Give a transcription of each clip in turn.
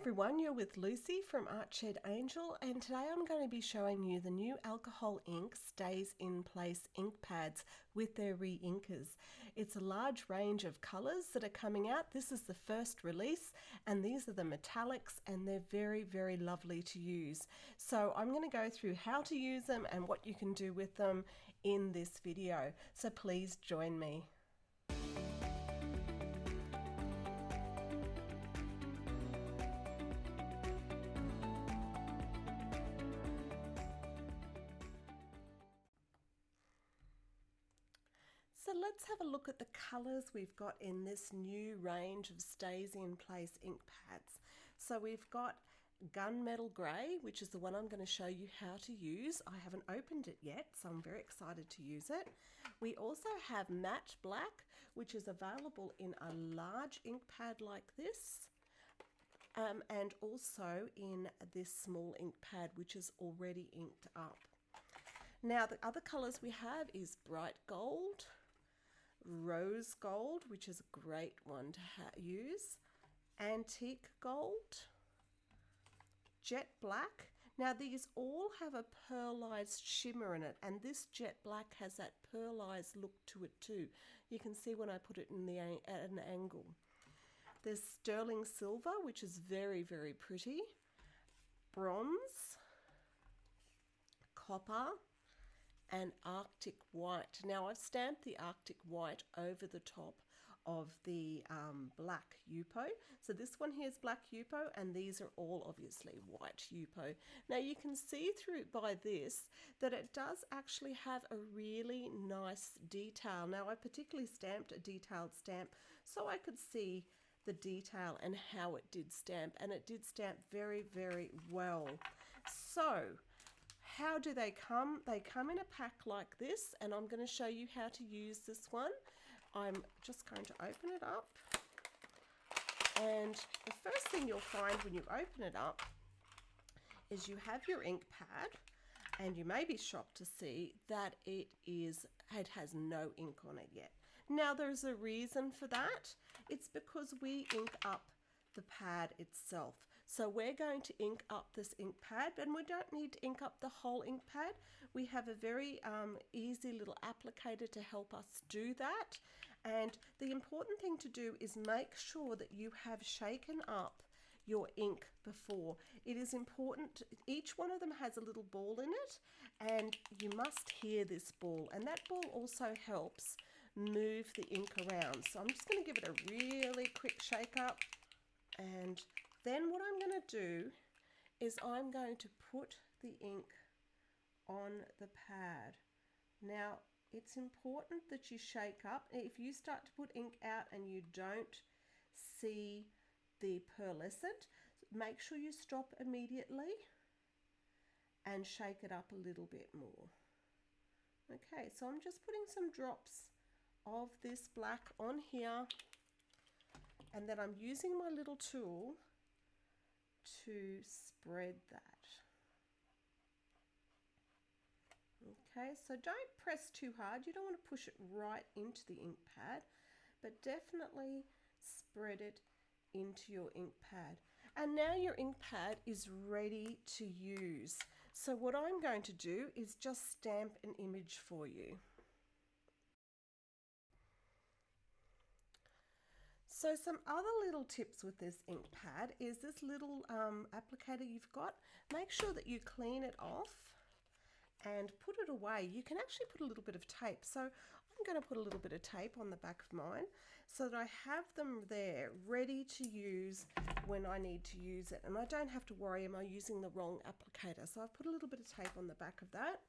everyone, you're with Lucy from Artshed Angel, and today I'm going to be showing you the new alcohol ink Stayz in Place ink pads with their re-inkers. It's a large range of colours that are coming out. This is the first release and these are the metallics and they're very, very lovely to use. So I'm going to go through how to use them and what you can do with them in this video. So please join me. So let's have a look at the colours we've got in this new range of Stayz in Place ink pads. So we've got Gunmetal Grey, which is the one I'm going to show you how to use. I haven't opened it yet, so I'm very excited to use it. We also have Matte Black, which is available in a large ink pad like this. And also in this small ink pad, which is already inked up. Now the other colours we have is Bright Gold, Rose Gold, which is a great one to use, Antique Gold, Jet Black. Now these all have a pearlized shimmer in it, and this Jet Black has that pearlized look to it too. You can see when I put it in at an angle. There's Sterling Silver, which is very, very pretty, Bronze, Copper, and Arctic White. Now I've stamped the Arctic White over the top of the black Yupo. So this one here is black Yupo and these are all obviously white Yupo. Now you can see through by this that it does actually have a really nice detail. Now I particularly stamped a detailed stamp so I could see the detail and how it did stamp, and it did stamp very, very well. So how do they come? They come in a pack like this, and I'm going to show you how to use this one. I'm just going to open it up. And the first thing you'll find when you open it up is you have your ink pad, and you may be shocked to see that it has no ink on it yet. Now there's a reason for that. It's because we ink up the pad itself. So we're going to ink up this ink pad, and we don't need to ink up the whole ink pad. We have a very easy little applicator to help us do that. And the important thing to do is make sure that you have shaken up your ink before. It is important, each one of them has a little ball in it, and you must hear this ball, and that ball also helps move the ink around. So I'm just going to give it a really quick shake up. And then what I'm going to do is I'm going to put the ink on the pad. Now it's important that you shake up. If you start to put ink out and you don't see the pearlescent, make sure you stop immediately and shake it up a little bit more. Okay, so I'm just putting some drops of this black on here, and then I'm using my little tool to spread that. Okay, so don't press too hard. You don't want to push it right into the ink pad, but definitely spread it into your ink pad. And now your ink pad is ready to use. So what I'm going to do is just stamp an image for you. So some other little tips with this ink pad is this little applicator you've got. Make sure that you clean it off and put it away. You can actually put a little bit of tape. So I'm going to put a little bit of tape on the back of mine so that I have them there ready to use when I need to use it. And I don't have to worry, am I using the wrong applicator? So I've put a little bit of tape on the back of that.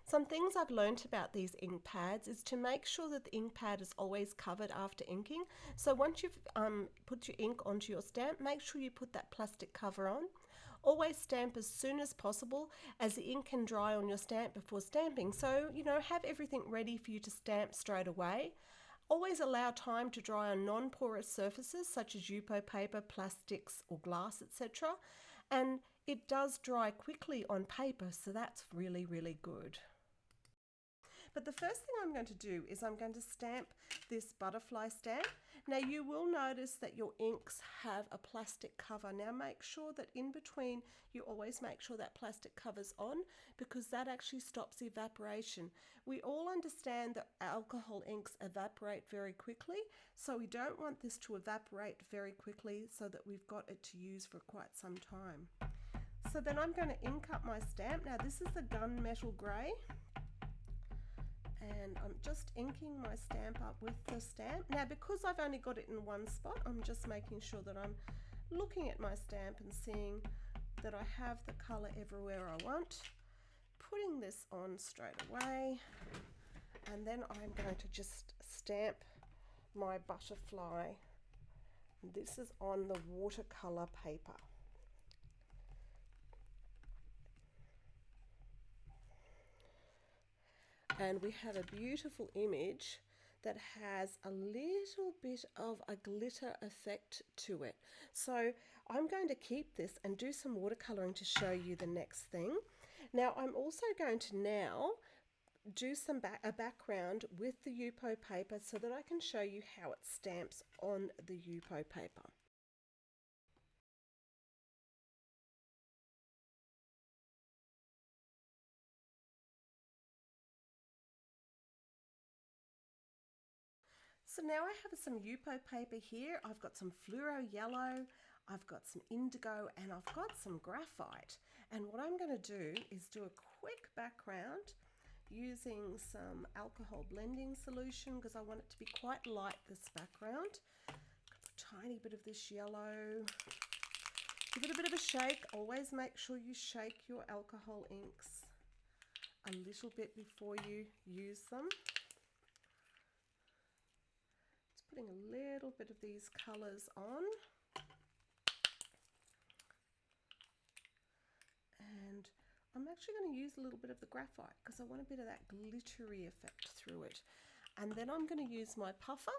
Some things I've learnt about these ink pads is to make sure that the ink pad is always covered after inking. So once you've put your ink onto your stamp, make sure you put that plastic cover on. Always stamp as soon as possible, as the ink can dry on your stamp before stamping. So, you know, have everything ready for you to stamp straight away. Always allow time to dry on non-porous surfaces such as Yupo paper, plastics or glass, etc. And it does dry quickly on paper, so that's really, really good. But the first thing I'm going to do is I'm going to stamp this butterfly stamp. Now you will notice that your inks have a plastic cover. Now make sure that in between you always make sure that plastic cover's on, because that actually stops evaporation. We all understand that alcohol inks evaporate very quickly, so we don't want this to evaporate very quickly so that we've got it to use for quite some time. So then I'm going to ink up my stamp. Now this is the gunmetal grey, and I'm just inking my stamp up with the stamp. Now because I've only got it in one spot, I'm just making sure that I'm looking at my stamp and seeing that I have the colour everywhere I want. Putting this on straight away, and then I'm going to just stamp my butterfly. This is on the watercolor paper. And we have a beautiful image that has a little bit of a glitter effect to it. So I'm going to keep this and do some watercoloring to show you the next thing. Now I'm also going to now do a background with the Yupo paper so that I can show you how it stamps on the Yupo paper. So now I have some Yupo paper here. I've got some fluoro yellow, I've got some indigo, and I've got some graphite. And what I'm going to do is do a quick background using some alcohol blending solution, because I want it to be quite light, this background. A tiny bit of this yellow. Give it a bit of a shake. Always make sure you shake your alcohol inks a little bit before you use them. Putting a little bit of these colours on, and I'm actually going to use a little bit of the graphite because I want a bit of that glittery effect through it. And then I'm going to use my puffer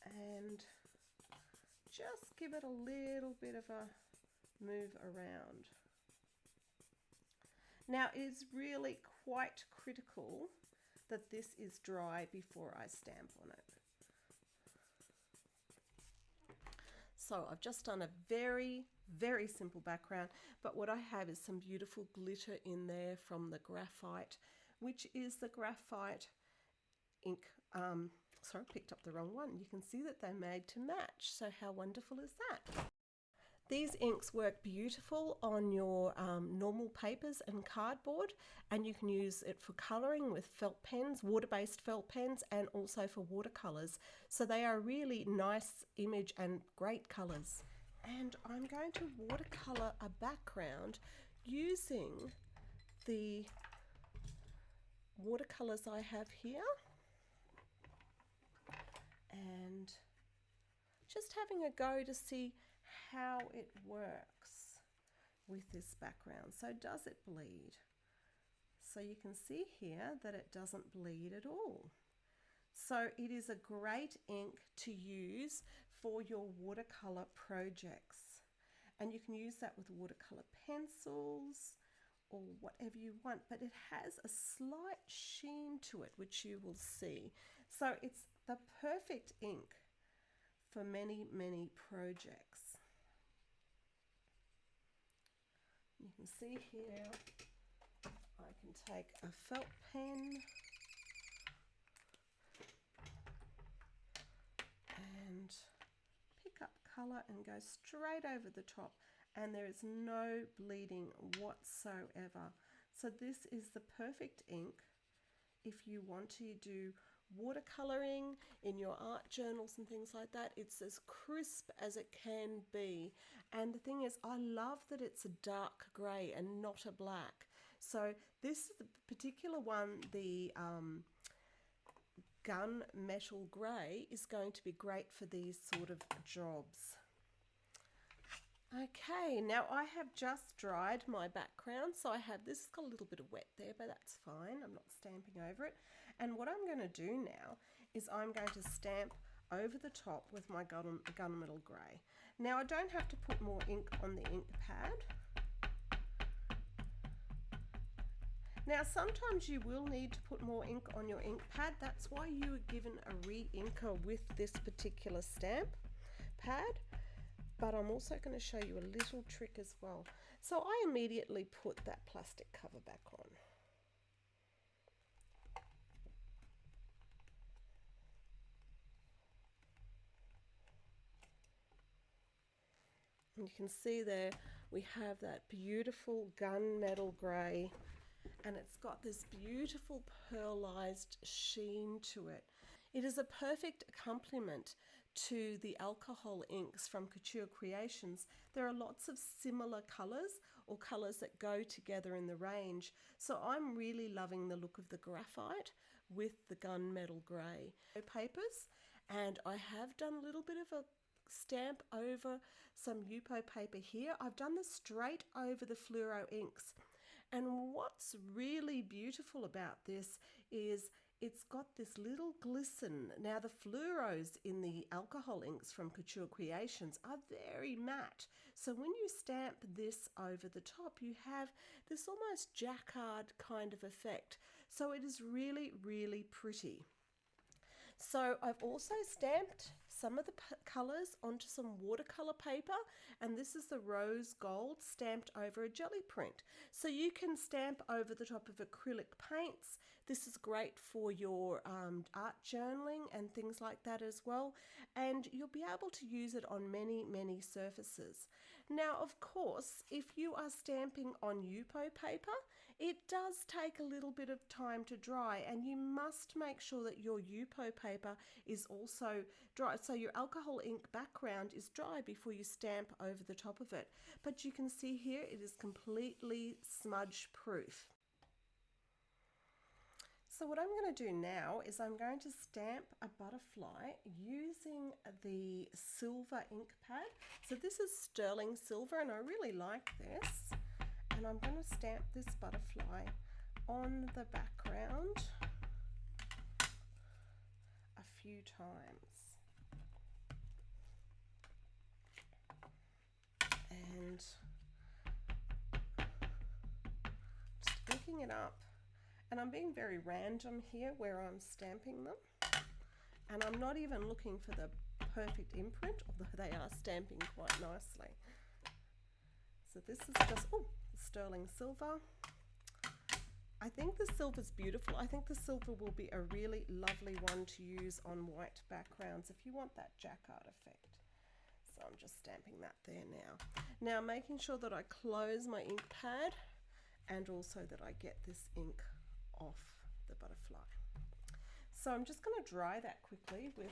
and just give it a little bit of a move around. Now it is really quite critical that this is dry before I stamp on it. So I've just done a very, very simple background, but what I have is some beautiful glitter in there from the graphite, which is the graphite ink. Sorry, I picked up the wrong one. You can see that they're made to match. So how wonderful is that? These inks work beautiful on your normal papers and cardboard, and you can use it for colouring with felt pens, water-based felt pens, and also for watercolours. So they are really nice image and great colours. And I'm going to watercolour a background using the watercolours I have here, and just having a go to see how it works with this background. So does it bleed? So you can see here that it doesn't bleed at all. So it is a great ink to use for your watercolor projects, and you can use that with watercolor pencils or whatever you want, but it has a slight sheen to it, which you will see. So it's the perfect ink for many, many projects. You can see here, I can take a felt pen and pick up colour and go straight over the top, and there is no bleeding whatsoever. So this is the perfect ink if you want to do watercolouring in your art journals and things like that. It's as crisp as it can be, and the thing is, I love that it's a dark grey and not a black. So this is the particular one, the gunmetal grey, is going to be great for these sort of jobs. Okay, now I have just dried my background, so I have this, got a little bit of wet there, but that's fine. I'm not stamping over it. And what I'm going to do now is I'm going to stamp over the top with my gunmetal grey. Now I don't have to put more ink on the ink pad. Now sometimes you will need to put more ink on your ink pad. That's why you were given a re-inker with this particular stamp pad. But I'm also going to show you a little trick as well. So I immediately put that plastic cover back on. And you can see there we have that beautiful gunmetal grey, and it's got this beautiful pearlized sheen to it. It is a perfect accompaniment to the alcohol inks from Couture Creations. There are lots of similar colours or colours that go together in the range. So I'm really loving the look of the graphite with the gunmetal grey papers, and I have done a little bit of a stamp over some Yupo paper here. I've done this straight over the fluoro inks, and what's really beautiful about this is it's got this little glisten. Now the fluoros in the alcohol inks from Couture Creations are very matte, so when you stamp this over the top you have this almost jacquard kind of effect, so it is really, really pretty. So I've also stamped some of the colours onto some watercolor paper, and this is the rose gold stamped over a jelly print. So you can stamp over the top of acrylic paints. This is great for your art journaling and things like that as well, and you'll be able to use it on many, many surfaces. Now, of course, if you are stamping on Yupo paper, it does take a little bit of time to dry, and you must make sure that your Yupo paper is also dry. So your alcohol ink background is dry before you stamp over the top of it. But you can see here it is completely smudge proof. So what I'm going to do now is I'm going to stamp a butterfly using the silver ink pad. So this is sterling silver, and I really like this. And I'm going to stamp this butterfly on the background a few times. And just inking it up. And I'm being very random here where I'm stamping them. And I'm not even looking for the perfect imprint, although they are stamping quite nicely. So this is just, oh, sterling silver. I think the silver's beautiful. I think the silver will be a really lovely one to use on white backgrounds if you want that jacquard effect. So I'm just stamping that there now. Now making sure that I close my ink pad and also that I get this ink off the butterfly. So I'm just going to dry that quickly with,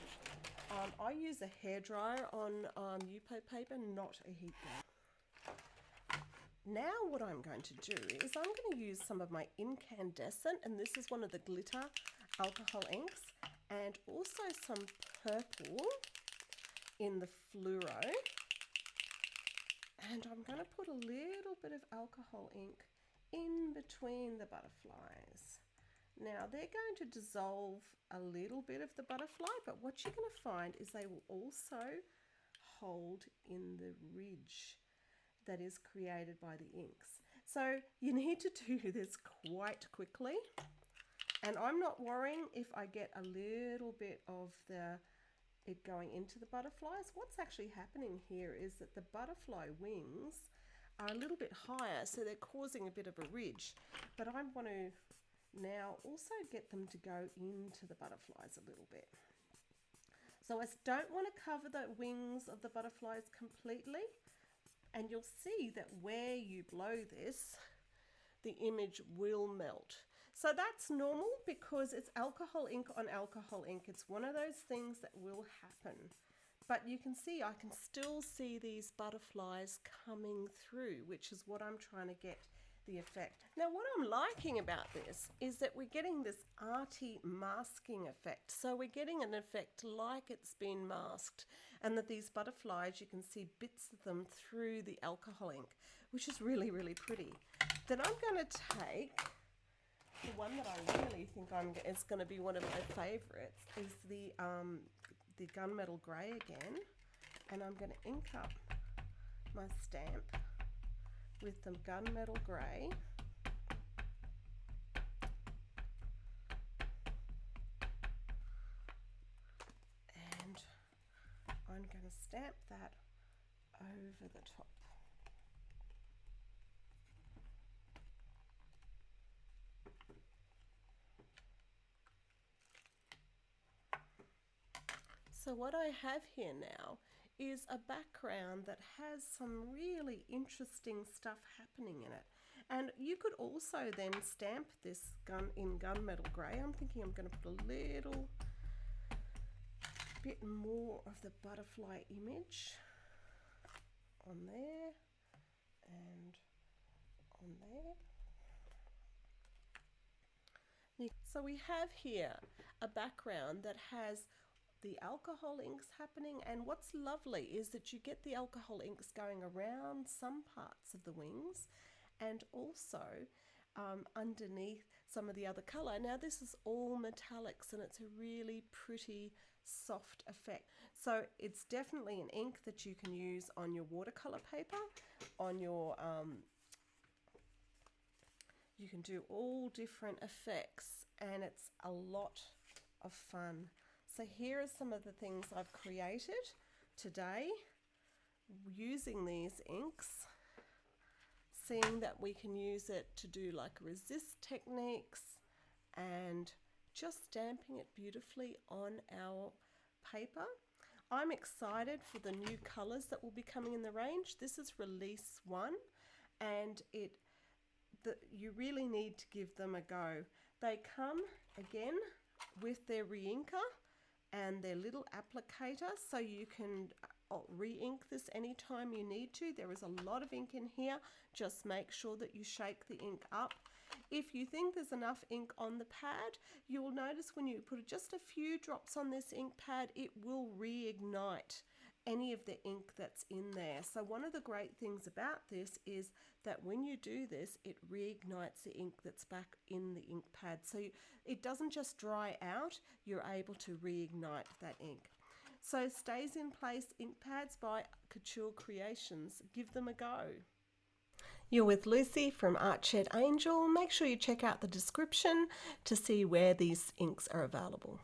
I use a hairdryer on Yupo paper, not a heat gun. Now what I'm going to do is I'm going to use some of my incandescent, and this is one of the glitter alcohol inks, and also some purple in the fluoro. And I'm going to put a little bit of alcohol ink in between the butterflies. Now they're going to dissolve a little bit of the butterfly, but what you're going to find is they will also hold in the ridge that is created by the inks. So you need to do this quite quickly, and I'm not worrying if I get a little bit of it going into the butterflies. What's actually happening here is that the butterfly wings are a little bit higher, so they're causing a bit of a ridge, but I want to now also get them to go into the butterflies a little bit. So I don't want to cover the wings of the butterflies completely, and you'll see that where you blow this, the image will melt. So that's normal because it's alcohol ink on alcohol ink. It's one of those things that will happen. But you can see, I can still see these butterflies coming through, which is what I'm trying to get the effect. Now what I'm liking about this is that we're getting this arty masking effect. So we're getting an effect like it's been masked, and that these butterflies, you can see bits of them through the alcohol ink, which is really, really pretty. Then I'm going to take the one that I really think is going to be one of my favorites, is the gunmetal grey again, and I'm going to ink up my stamp with the gunmetal grey, stamp that over the top. So what I have here now is a background that has some really interesting stuff happening in it. And you could also then stamp this in gunmetal grey. I'm thinking I'm going to put a little bit more of the butterfly image on there and on there. So we have here a background that has the alcohol inks happening, and what's lovely is that you get the alcohol inks going around some parts of the wings and also underneath some of the other colour. Now this is all metallics and it's a really pretty soft effect. So it's definitely an ink that you can use on your watercolour paper, on your you can do all different effects, and it's a lot of fun. So here are some of the things I've created today using these inks, seeing that we can use it to do like resist techniques and just stamping it beautifully on our paper. I'm excited for the new colours that will be coming in the range. This is release 1, and you really need to give them a go. They come again with their re-inker and their little applicator, so you can re-ink this anytime you need to. There is a lot of ink in here. Just make sure that you shake the ink up. If you think there's enough ink on the pad, you will notice when you put just a few drops on this ink pad, it will reignite any of the ink that's in there. So one of the great things about this is that when you do this, it reignites the ink that's back in the ink pad. So it doesn't just dry out, you're able to reignite that ink. So Stayz in Place ink pads by Couture Creations. Give them a go. You're with Lucy from Artshed Angel. Make sure you check out the description to see where these inks are available.